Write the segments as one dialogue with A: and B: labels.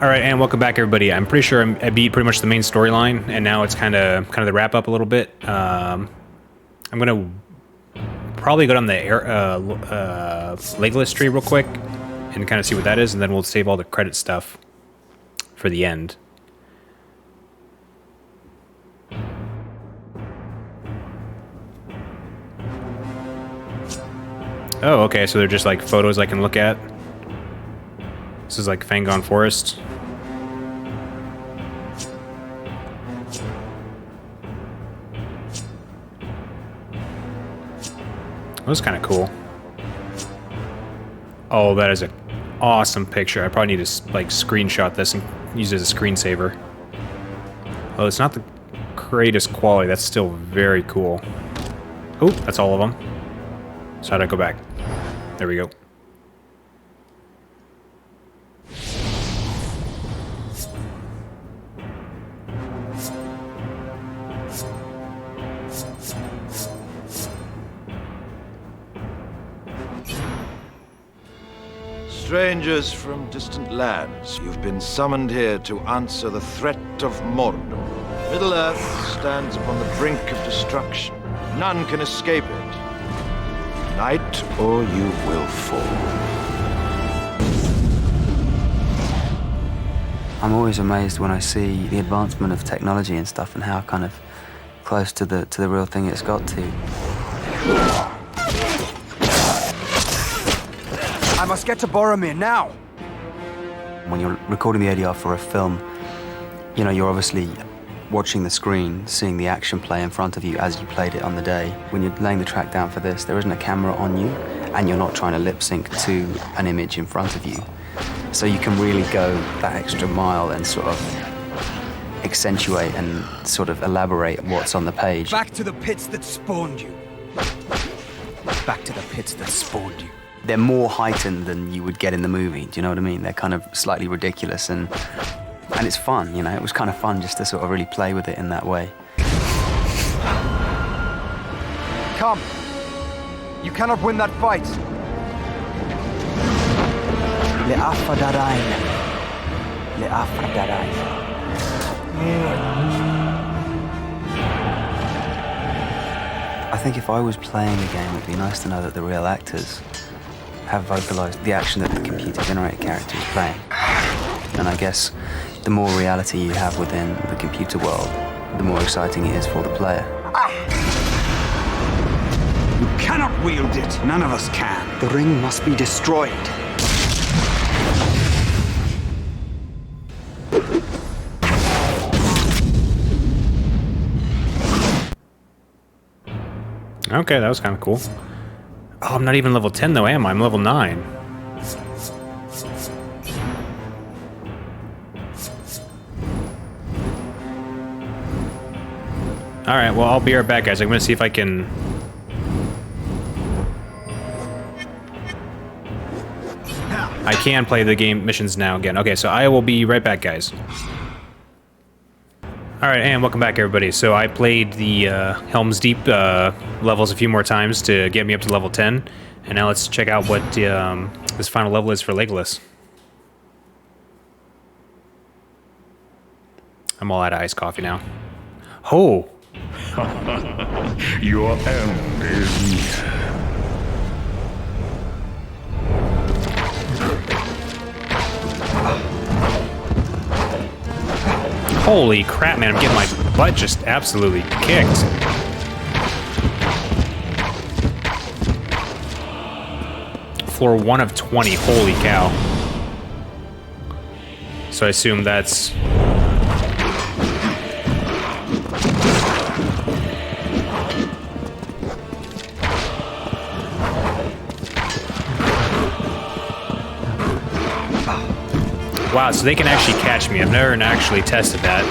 A: All right, and welcome back, everybody. I'm pretty sure I beat pretty much the main storyline, and now it's kind of the wrap up a little bit. I'm gonna probably go down the Legolas tree real quick and kind of see what that is, and then we'll save all the credit stuff for the end. Oh, okay, so they're just like photos I can look at. This is like Fangon Forest. That was kind of cool. Oh, that is an awesome picture. I probably need to like screenshot this and use it as a screensaver. Oh, it's not the greatest quality. That's still very cool. Oh, that's all of them. So how'd I go back? There we go.
B: Strangers from distant lands, you've been summoned here to answer the threat of Mordor. Middle-earth stands upon the brink of destruction. None can escape it. Unite, or you will fall.
C: I'm always amazed when I see the advancement of technology and stuff and how kind of close to the real thing it's got to.
D: I must get to Boromir now!
C: When you're recording the ADR for a film, you know, you're obviously watching the screen, seeing the action play in front of you as you played it on the day. When you're laying the track down for this, there isn't a camera on you, and you're not trying to lip sync to an image in front of you. So you can really go that extra mile and sort of accentuate and sort of elaborate what's on the page.
D: Back to the pits that spawned you. Back to the pits that spawned you.
C: They're more heightened than you would get in the movie, do you know what I mean? They're kind of slightly ridiculous and it's fun, you know? It was kind of fun just to sort of really play with it in that way.
D: Come! You cannot win that fight! Le'afadarain. Le'afadarain.
C: I think if I was playing the game, it'd be nice to know that the real actors have vocalized the action that the computer-generated character is playing. And I guess the more reality you have within the computer world, the more exciting it is for the player.
D: You cannot wield it. None of us can. The ring must be destroyed.
A: Okay, that was kind of cool. Oh, I'm not even level 10 though, am I? I'm level 9. Alright, well, I'll be right back, guys. I'm gonna see if I can... I can play the game missions now again. Okay, so I will be right back, guys. Alright, and welcome back, everybody. So I played the Helm's Deep levels a few more times to get me up to level 10. And now let's check out what this final level is for Legolas. I'm all out of iced coffee now. Oh!
E: Your end is near.
A: Holy crap, man, I'm getting my butt just absolutely kicked. Floor 1 of 20, holy cow. So I assume that's... Wow, so they can actually catch me. I've never actually tested that.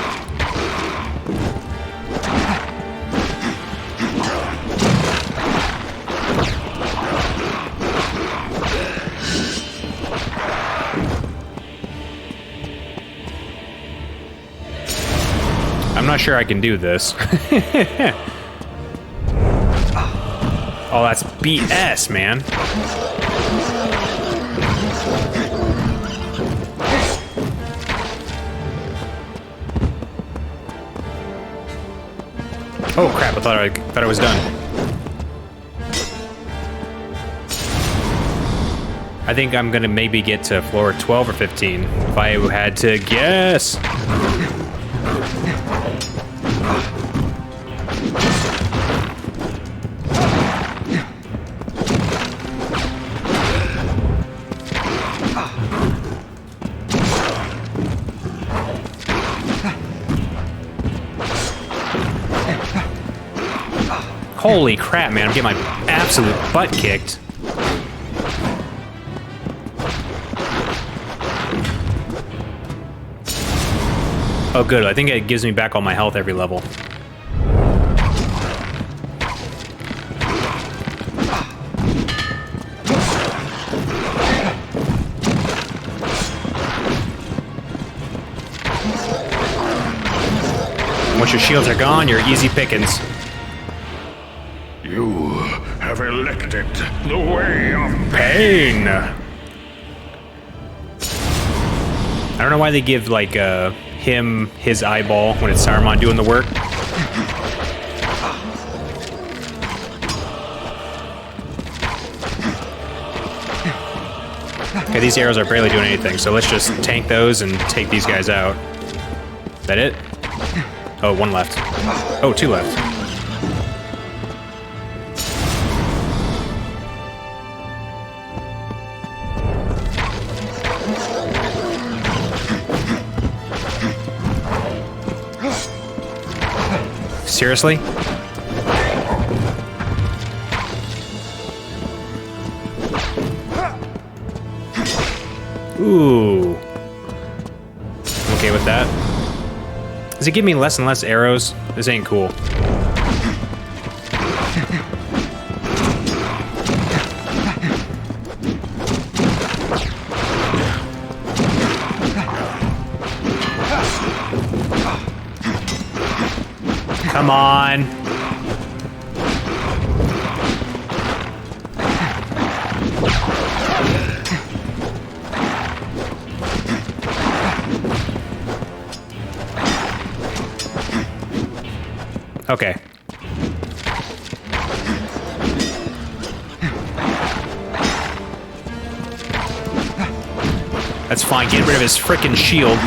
A: I'm not sure I can do this. Oh, that's BS, man. Oh crap! I thought I was done. I think I'm gonna maybe get to floor 12 or 15 if I had to guess. Holy crap, man, I'm getting my absolute butt kicked. Oh good, I think it gives me back all my health every level. Once your shields are gone, you're easy pickings.
E: You have elected the way of
A: Pain! I don't know why they give, like, him his eyeball when it's Saruman doing the work. Okay, these arrows are barely doing anything, so let's just tank those and take these guys out. Is that it? Oh, one left. Oh, two left. Seriously? Ooh. I'm okay with that. Does it give me less and less arrows? This ain't cool. Come on. Okay. That's fine. Get rid of his frickin' shield.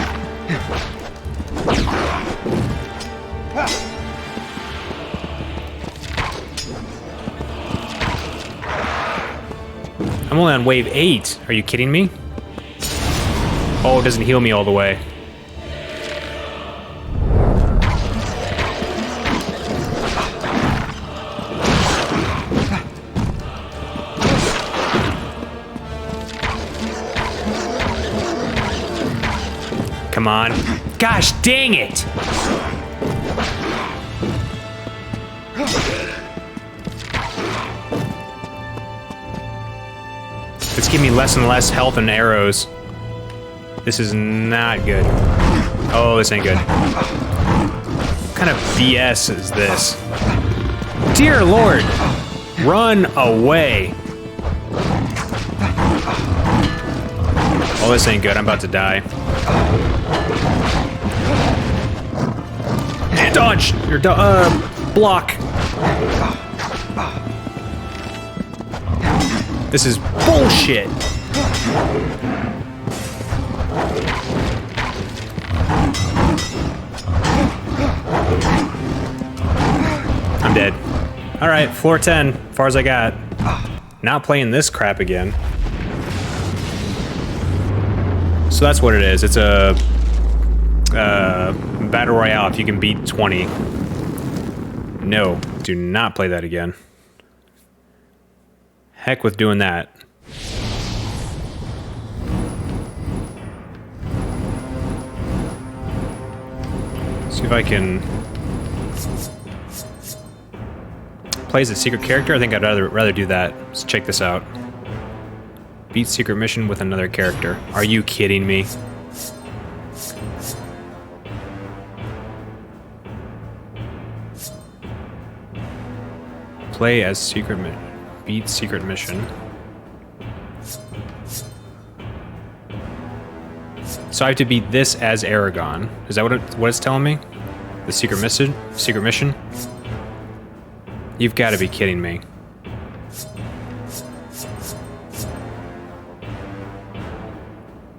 A: I'm only on wave 8. Are you kidding me? Oh, it doesn't heal me all the way. Come on. Gosh dang it! It's giving me less and less health and arrows. This is not good. Oh, this ain't good. What kind of BS is this? Dear Lord! Run away! Oh, this ain't good. I'm about to die. Dodge! Your block. This is bullshit. I'm dead. All right, floor 10, far as I got. Not playing this crap again. So that's what it is. It's a battle royale if you can beat 20. No, do not play that again. Heck with doing that. See if I can play as a secret character. I think I'd rather do that. Let's check this out. Beat secret mission with another character. Are you kidding me? Play as secret mission. Beat secret mission. So I have to beat this as Aragon. Is that what it's telling me? The secret mission? Secret mission? You've got to be kidding me.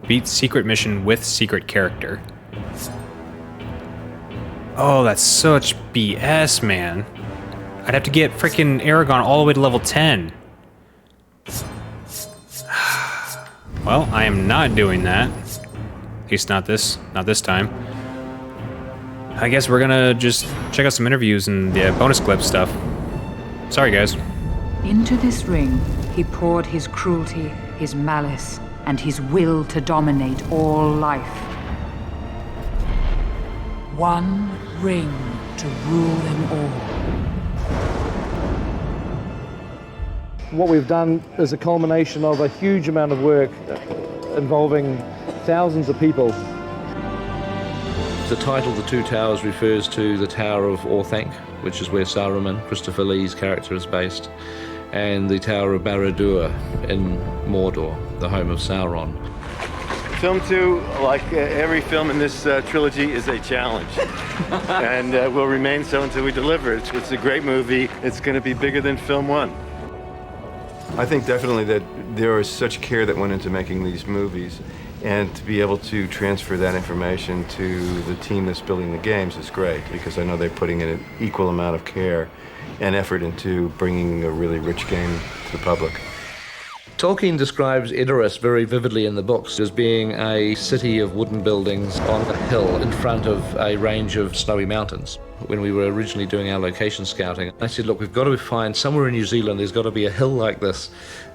A: Beat secret mission with secret character. Oh, that's such BS, man. I'd have to get freaking Aragon all the way to level 10. Well, I am not doing that. At least not this time. I guess we're gonna just check out some interviews and the bonus clip stuff. Sorry, guys.
F: Into this ring, he poured his cruelty, his malice, and his will to dominate all life. One ring to rule them all.
G: What we've done is a culmination of a huge amount of work involving thousands of people.
H: The title, The Two Towers, refers to the Tower of Orthanc, which is where Saruman, Christopher Lee's character, is based, and the Tower of Barad-dûr in Mordor, the home of Sauron.
I: Film 2, like every film in this trilogy, is a challenge. And will remain so until we deliver it. It's a great movie. It's going to be bigger than film 1.
J: I think definitely that there was such care that went into making these movies, and to be able to transfer that information to the team that's building the games is great, because I know they're putting in an equal amount of care and effort into bringing a really rich game to the public.
H: Tolkien describes Edoras very vividly in the books as being a city of wooden buildings on a hill in front of a range of snowy mountains. When we were originally doing our location scouting, I said, look, we've got to find somewhere in New Zealand, there's got to be a hill like this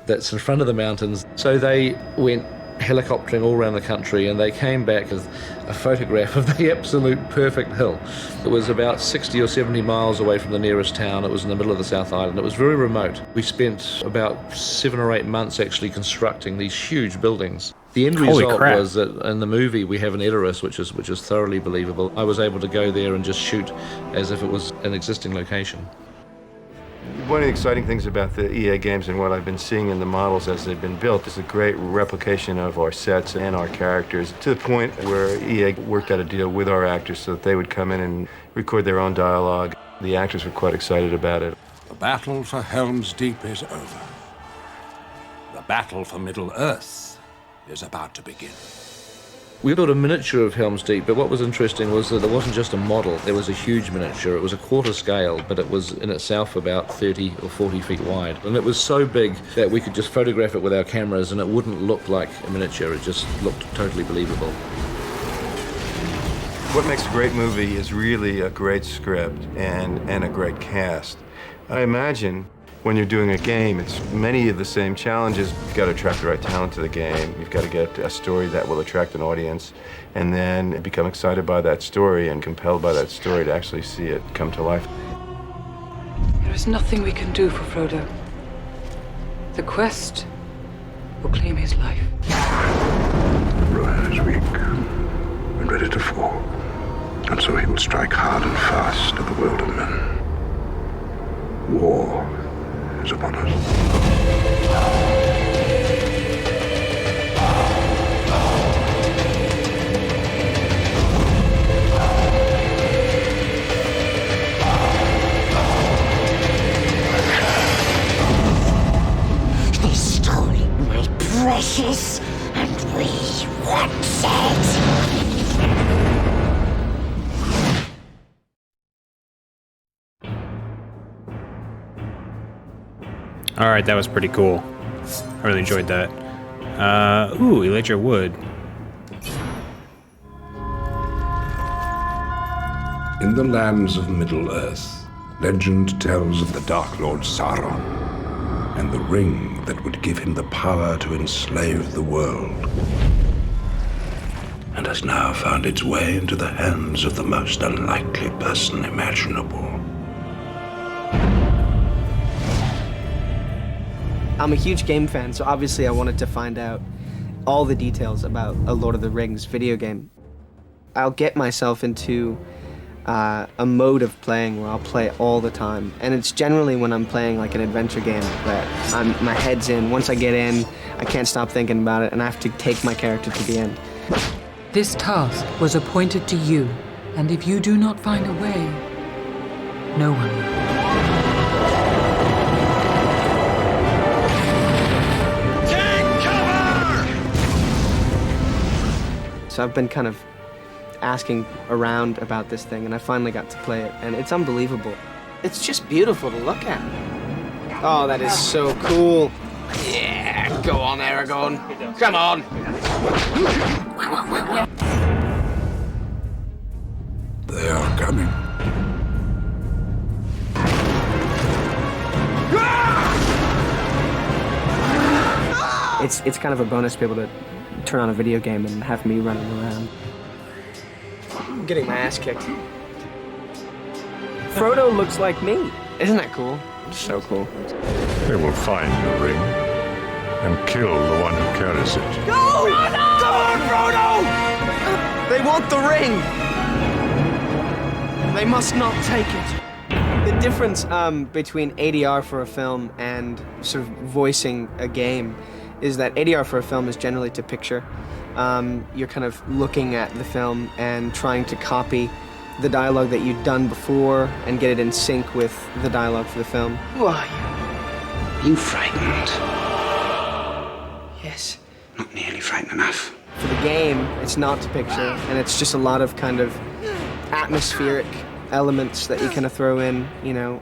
H: that's in front of the mountains. So they went helicoptering all around the country, and they came back with a photograph of the absolute perfect hill. It was about 60 or 70 miles away from the nearest town. It was in the middle of the South Island. It was very remote. We spent about 7 or 8 months actually constructing these huge buildings. The end result was that in the movie we have an Edoras, which is thoroughly believable. I was able to go there and just shoot as if it was an existing location.
J: One of the exciting things about the EA games and what I've been seeing in the models as they've been built is a great replication of our sets and our characters, to the point where EA worked out a deal with our actors so that they would come in and record their own dialogue. The actors were quite excited about it.
E: The battle for Helm's Deep is over. The battle for Middle-earth is about to begin.
H: We built a miniature of Helm's Deep, but what was interesting was that there wasn't just a model, there was a huge miniature. It was a quarter scale, but it was in itself about 30 or 40 feet wide. And it was so big that we could just photograph it with our cameras and it wouldn't look like a miniature, it just looked totally believable.
J: What makes a great movie is really a great script and a great cast. I imagine when you're doing a game, it's many of the same challenges. You've got to attract the right talent to the game. You've got to get a story that will attract an audience, and then become excited by that story and compelled by that story to actually see it come to life.
F: There is nothing we can do for Frodo. The quest will claim his life.
E: Rohan is weak and ready to fall, and so he will strike hard and fast at the world of men. War is upon us.
K: They stole my precious, and we want it.
A: Alright, that was pretty cool. I really enjoyed that. Ooh, Elijah Wood.
E: In the lands of Middle-earth, legend tells of the Dark Lord Sauron and the ring that would give him the power to enslave the world, and has now found its way into the hands of the most unlikely person imaginable.
L: I'm a huge game fan, so obviously I wanted to find out all the details about a Lord of the Rings video game. I'll get myself into a mode of playing where I'll play all the time, and it's generally when I'm playing like an adventure game that my head's in. Once I get in, I can't stop thinking about it, and I have to take my character to the end.
F: This task was appointed to you, and if you do not find a way, no one will.
L: So I've been kind of asking around about this thing, and I finally got to play it, and it's unbelievable. It's just beautiful to look at. Oh, that is so cool. Yeah, go on, Aragorn. Come on.
E: They are coming.
L: It's kind of a bonus to be able to turn on a video game and have me running around. I'm getting my ass kicked. Frodo looks like me. Isn't that cool? So cool.
M: They will find the ring and kill the one who carries it.
L: Go! Come on, Frodo! They want the ring! They must not take it. The difference between ADR for a film and sort of voicing a game is that ADR for a film is generally to picture. You're kind of looking at the film and trying to copy the dialogue that you'd done before and get it in sync with the dialogue for the film.
N: Why? Are you frightened?
L: Yes.
N: Not nearly frightened enough.
L: For the game, it's not to picture, and it's just a lot of kind of atmospheric elements that you kind of throw in, you know,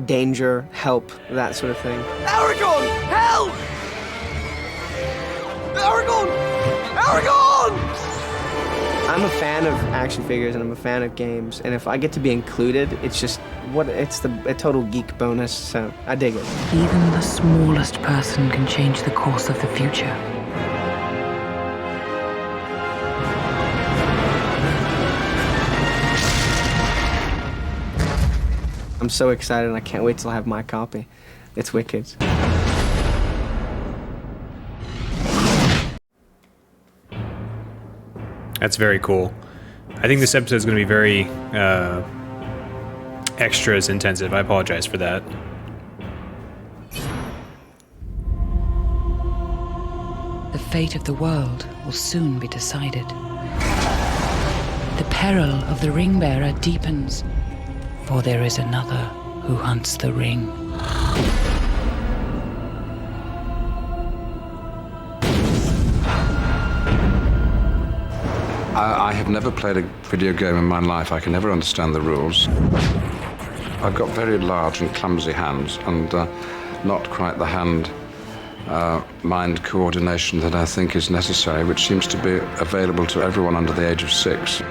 L: danger, help, that sort of thing. Aragorn! Help! Aragorn! Aragorn! I'm a fan of action figures and I'm a fan of games, and if I get to be included, it's just a total geek bonus, so I dig it.
F: Even the smallest person can change the course of the future.
L: I'm so excited and I can't wait till I have my copy. It's wicked.
A: That's very cool. I think this episode is going to be very extras intensive. I apologize for that.
F: The fate of the world will soon be decided. The peril of the ring-bearer deepens, for there is another who hunts the ring.
E: I have never played a video game in my life. I can never understand the rules. I've got very large and clumsy hands and not quite the hand-mind coordination that I think is necessary, which seems to be available to everyone under the age of 6.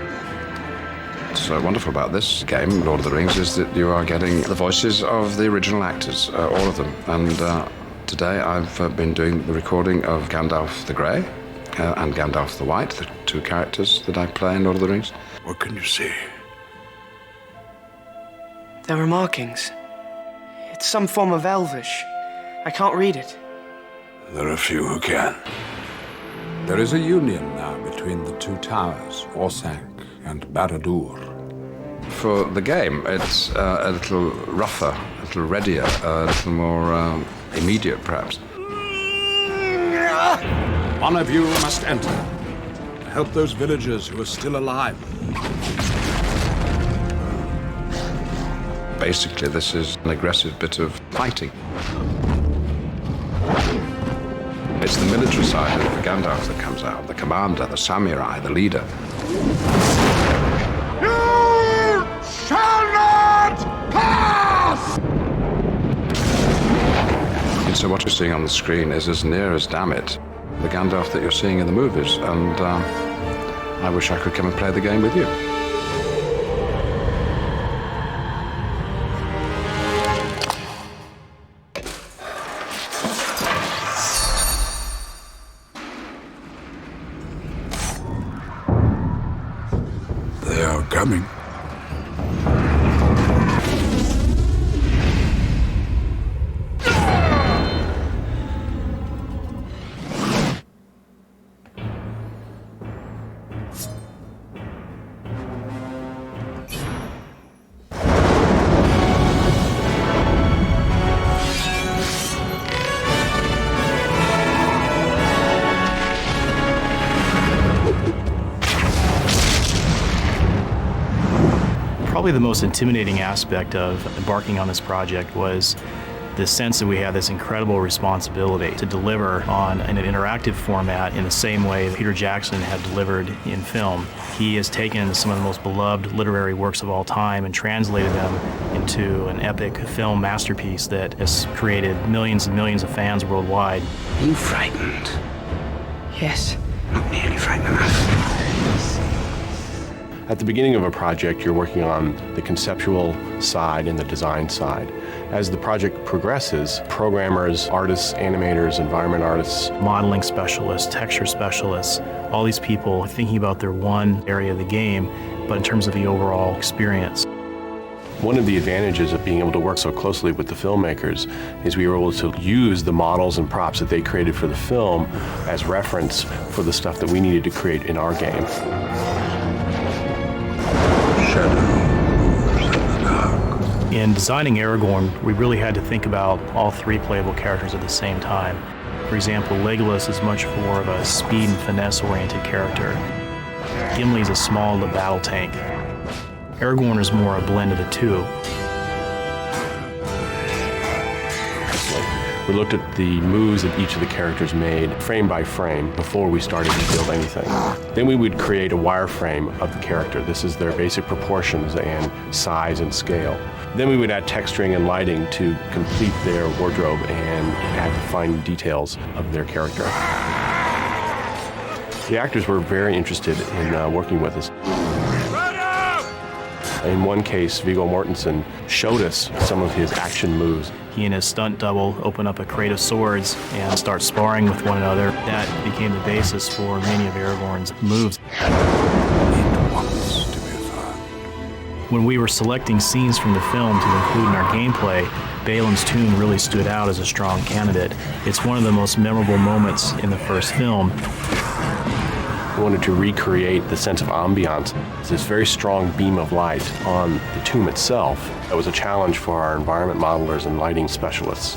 E: What's wonderful about this game, Lord of the Rings, is that you are getting the voices of the original actors, all of them. And today I've been doing the recording of Gandalf the Grey and Gandalf the White, the two characters that I play in Lord of the Rings. What can you see?
L: There are markings. It's some form of Elvish. I can't read it.
E: There are few who can. There is a union now between the two towers, Orthanc and Barad-dûr. For the game, it's a little rougher, a little readier, a little more immediate, perhaps.
O: One of you must enter to help those villagers who are still alive.
E: Basically, this is an aggressive bit of fighting. It's the military side of Gandalf that comes out, the commander, the samurai, the leader.
O: You shall not pass!
E: And so what you're seeing on the screen is as near as, damn it, the Gandalf that you're seeing in the movies, and I wish I could come and play the game with you. They are coming.
P: Probably the most intimidating aspect of embarking on this project was the sense that we have this incredible responsibility to deliver in an interactive format in the same way that Peter Jackson had delivered in film. He has taken some of the most beloved literary works of all time and translated them into an epic film masterpiece that has created millions and millions of fans worldwide.
N: Are you frightened?
F: Yes.
N: Not nearly frightened enough.
Q: At the beginning of a project, you're working on the conceptual side and the design side. As the project progresses, programmers, artists, animators, environment artists,
P: modeling specialists, texture specialists, all these people thinking about their one area of the game, but in terms of the overall experience.
Q: One of the advantages of being able to work so closely with the filmmakers is we were able to use the models and props that they created for the film as reference for the stuff that we needed to create in our game.
P: In designing Aragorn, we really had to think about all three playable characters at the same time. For example, Legolas is much more of a speed and finesse-oriented character. Gimli's a small battle tank. Aragorn is more a blend of the two.
Q: We looked at the moves that each of the characters made, frame by frame, before we started to build anything. Then we would create a wireframe of the character. This is their basic proportions and size and scale. Then we would add texturing and lighting to complete their wardrobe and add the fine details of their character. The actors were very interested in working with us. In one case, Viggo Mortensen showed us some of his action moves.
P: He and his stunt double open up a crate of swords and start sparring with one another. That became the basis for many of Aragorn's moves. When we were selecting scenes from the film to include in our gameplay, Balin's tune really stood out as a strong candidate. It's one of the most memorable moments in the first film.
Q: We wanted to recreate the sense of ambiance. It's this very strong beam of light on the tomb itself. That was a challenge for our environment modelers and lighting specialists.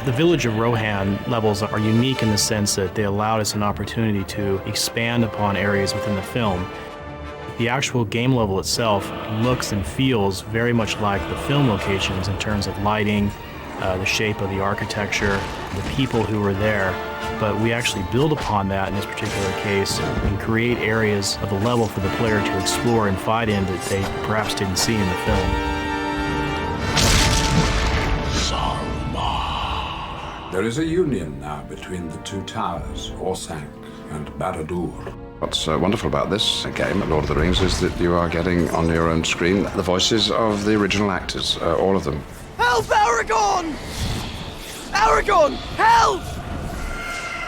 P: The village of Rohan levels are unique in the sense that they allowed us an opportunity to expand upon areas within the film. The actual game level itself looks and feels very much like the film locations in terms of lighting, the shape of the architecture, the people who were there, but we actually build upon that in this particular case and create areas of the level for the player to explore and fight in that they perhaps didn't see in the film.
O: There is a union now between the two towers, Orthanc and Barad-dûr.
E: What's wonderful about this game, Lord of the Rings, is that you are getting on your own screen the voices of the original actors, all of them.
L: Help, Aragorn! Aragorn, help!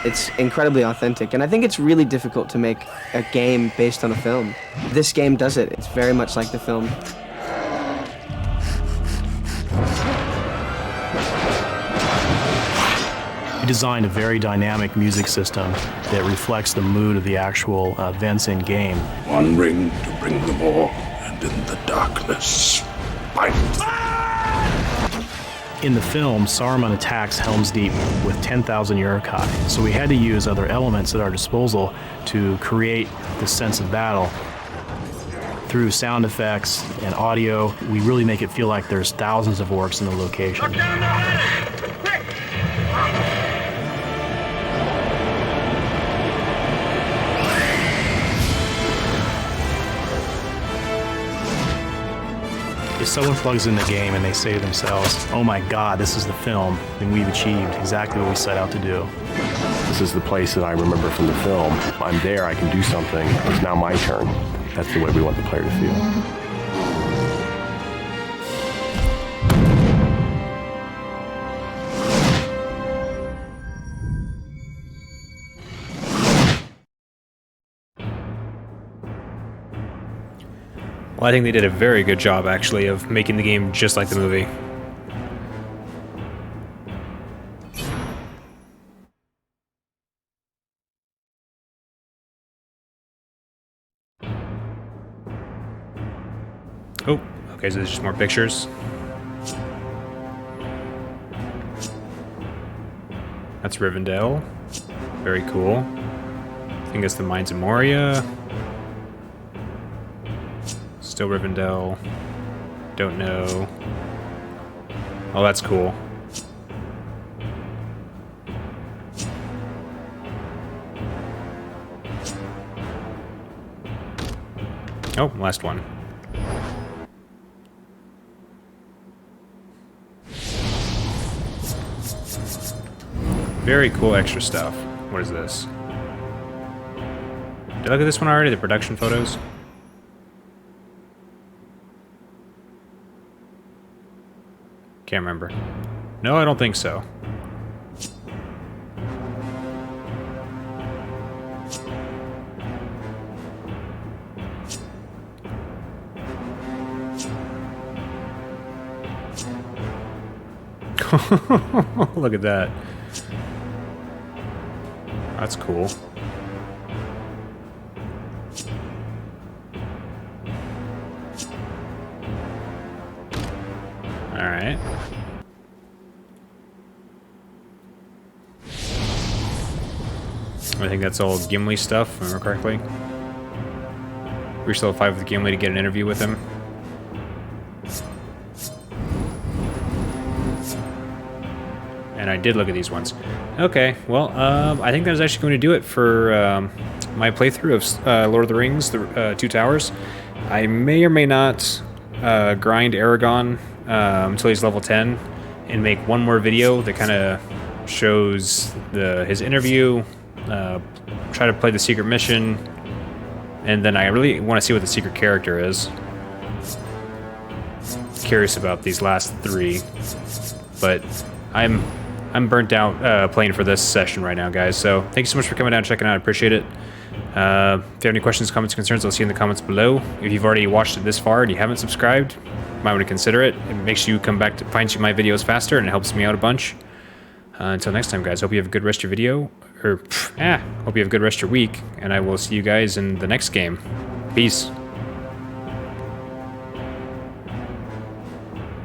L: It's incredibly authentic, and I think it's really difficult to make a game based on a film. This game does it. It's very much like the film.
P: We designed a very dynamic music system that reflects the mood of the actual events in game.
O: One ring to bring them all, and in the darkness, fight.
P: In the film, Saruman attacks Helm's Deep with 10,000 Uruk-hai, so we had to use other elements at our disposal to create the sense of battle. Through sound effects and audio, we really make it feel like there's thousands of orcs in the location. If someone plugs in the game and they say to themselves, oh my God, this is the film, then we've achieved exactly what we set out to do.
Q: This is the place that I remember from the film. I'm there, I can do something. It's now my turn. That's the way we want the player to feel.
A: Well, I think they did a very good job, actually, of making the game just like the movie. Oh, okay, so there's just more pictures. That's Rivendell. Very cool. I think it's the Mines of Moria. Still Rivendell. Don't know. Oh, that's cool. Oh, last one. Very cool extra stuff. What is this? Did I look at this one already? The production photos? Can't remember. No, I don't think so. Look at that. That's cool. Alright. I think that's all Gimli stuff, if I remember correctly. We still have 5 with Gimli to get an interview with him. And I did look at these ones. Okay, well, I think that is actually going to do it for my playthrough of Lord of the Rings, the Two Towers. I may or may not grind Aragorn until he's level 10 and make one more video that kind of shows his interview, try to play the secret mission, and then I really want to see what the secret character is. Curious about these last 3, but I'm burnt out playing for this session right now, guys. So thank you so much for coming down and checking it out. I appreciate it. If you have any questions, comments, concerns, I'll see you in the comments below. If you've already watched it this far and you haven't subscribed, you might want to consider it. It makes you come back to find my videos faster, and it helps me out a bunch. Until next time, guys, hope you have a good rest of your video. Hope you have a good rest of your week, and I will see you guys in the next game. Peace.